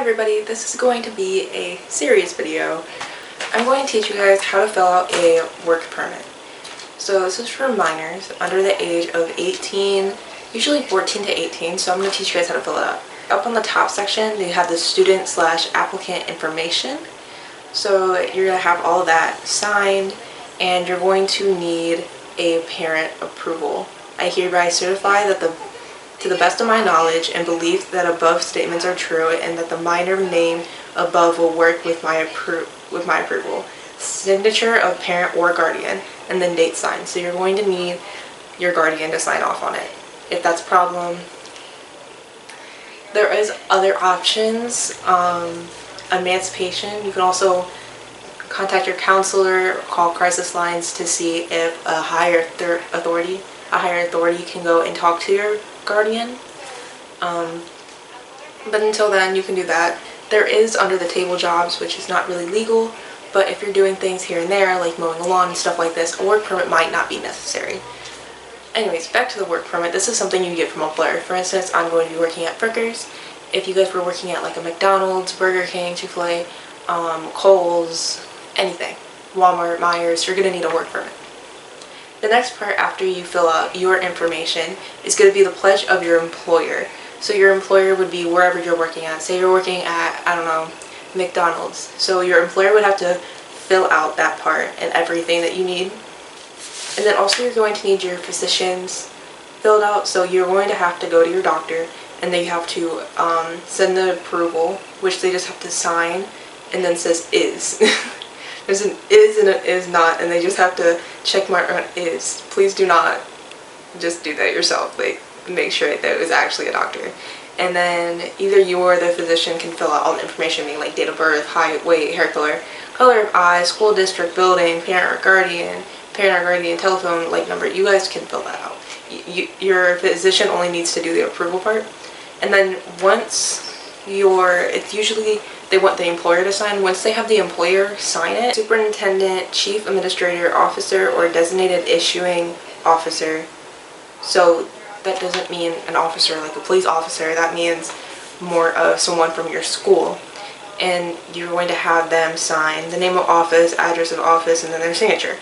everybody, this is going to be a serious video. I'm going to teach you guys how to fill out a work permit. So this is for minors under the age of 18, usually 14 to 18, so I'm going to teach you guys how to fill it out. Up on the top section, you have the student/applicant information. So you're going to have all of that signed, and you're going to need a parent approval. I hereby certify that to the best of my knowledge and belief that above statements are true and that the minor name above will work with my approval. Signature of parent or guardian, and then date signed. So you're going to need your guardian to sign off on it. If that's a problem, there is other options. Emancipation. You can also contact your counselor or call crisis lines to see if a higher authority can go and talk to your guardian. But until then, you can do that. There is under the table jobs, which is not really legal, but if you're doing things here and there, like mowing a lawn and stuff like this, a work permit might not be necessary. Anyways, back to the work permit. This is something you get from employer. For instance, I'm going to be working at Frickers. If you guys were working at like a McDonald's, Burger King, Chick-fil-A, Kohl's, anything, Walmart, Myers, you're going to need a work permit. The next part after you fill out your information is going to be the pledge of your employer. So your employer would be wherever you're working at. Say you're working at, I don't know, McDonald's. So your employer would have to fill out that part and everything that you need. And then also you're going to need your physicians filled out. So you're going to have to go to your doctor and they have to send the approval, which they just have to sign, and then says is. There's an is and an is not, and they just have to check mark on is. Please do not just do that yourself. Like, make sure that it was actually a doctor. And then either you or the physician can fill out all the information, meaning like date of birth, height, weight, hair color, color of eyes, school district, building, parent or guardian telephone like number. You guys can fill that out. Your physician only needs to do the approval part. And then once it's usually they want the employer to sign. Once they have the employer sign it, superintendent, chief administrator, officer, or designated issuing officer. So that doesn't mean an officer like a police officer. That means more of someone from your school. And you're going to have them sign the name of office, address of office, and then their signature.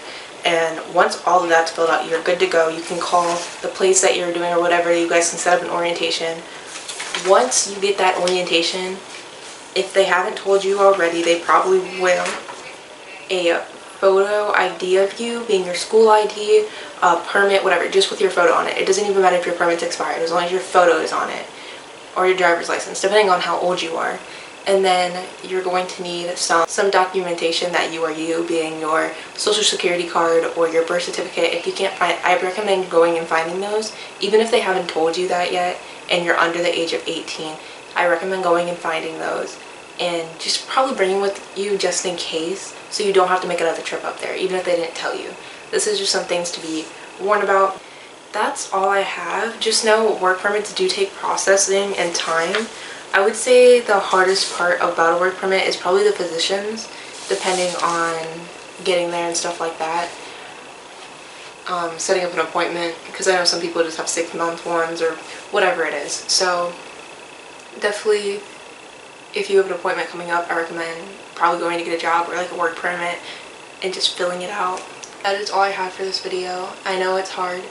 And once all of that's filled out, you're good to go. You can call the place that you're doing or whatever. You guys can set up an orientation. Once you get that orientation, if they haven't told you already, they probably will. A photo ID of you, being your school ID, permit, whatever, just with your photo on it. It doesn't even matter if your permit's expired, as long as your photo is on it, or your driver's license, depending on how old you are. And then you're going to need some documentation that you are you, being your social security card or your birth certificate. If you can't find, I recommend going and finding those, even if they haven't told you that yet and you're under the age of 18. I recommend going and finding those and just probably bringing with you just in case, so you don't have to make another trip up there, even if they didn't tell you. This is just some things to be warned about. That's all I have. Just know work permits do take processing and time. I would say the hardest part about a work permit is probably the physicians, depending on getting there and stuff like that. Setting up an appointment, because I know some people just have 6-month ones or whatever it is. So definitely, if you have an appointment coming up, I recommend probably going to get a job or like a work permit and just filling it out. That is all I have for this video. I know it's hard,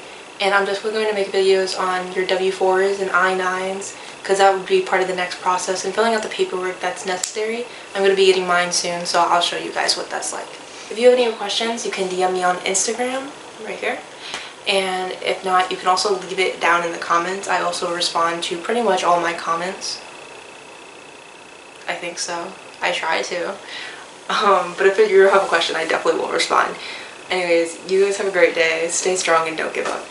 and I'm definitely going to make videos on your W-4s and I-9s, because that would be part of the next process and filling out the paperwork that's necessary. I'm going to be getting mine soon, so I'll show you guys what that's like. If you have any questions, you can DM me on Instagram, right here. And if not, you can also leave it down in the comments. I also respond to pretty much all my comments. I think so. I try to. But if you have a question, I definitely will respond. Anyways, you guys have a great day. Stay strong and don't give up.